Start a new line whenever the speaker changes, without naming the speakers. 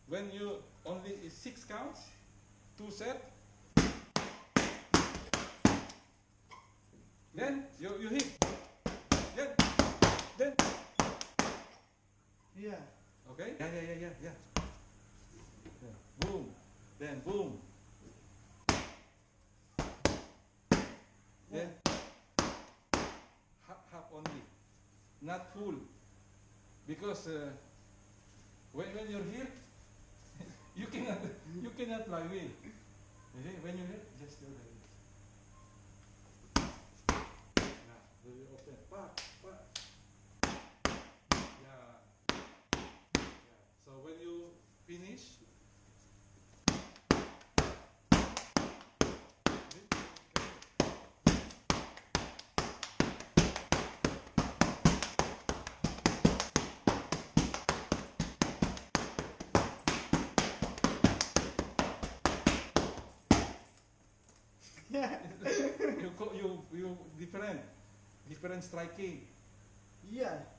when you only 6 counts, 2 set, then you hit, then
Yeah.
okay, yeah. Boom, then boom, then half only, not full, because when you're here, you cannot lie away. Okay? When you're here, just go like this. Yeah, very open. Yeah. So when you finish,
Yeah.
you different striking.
Yeah.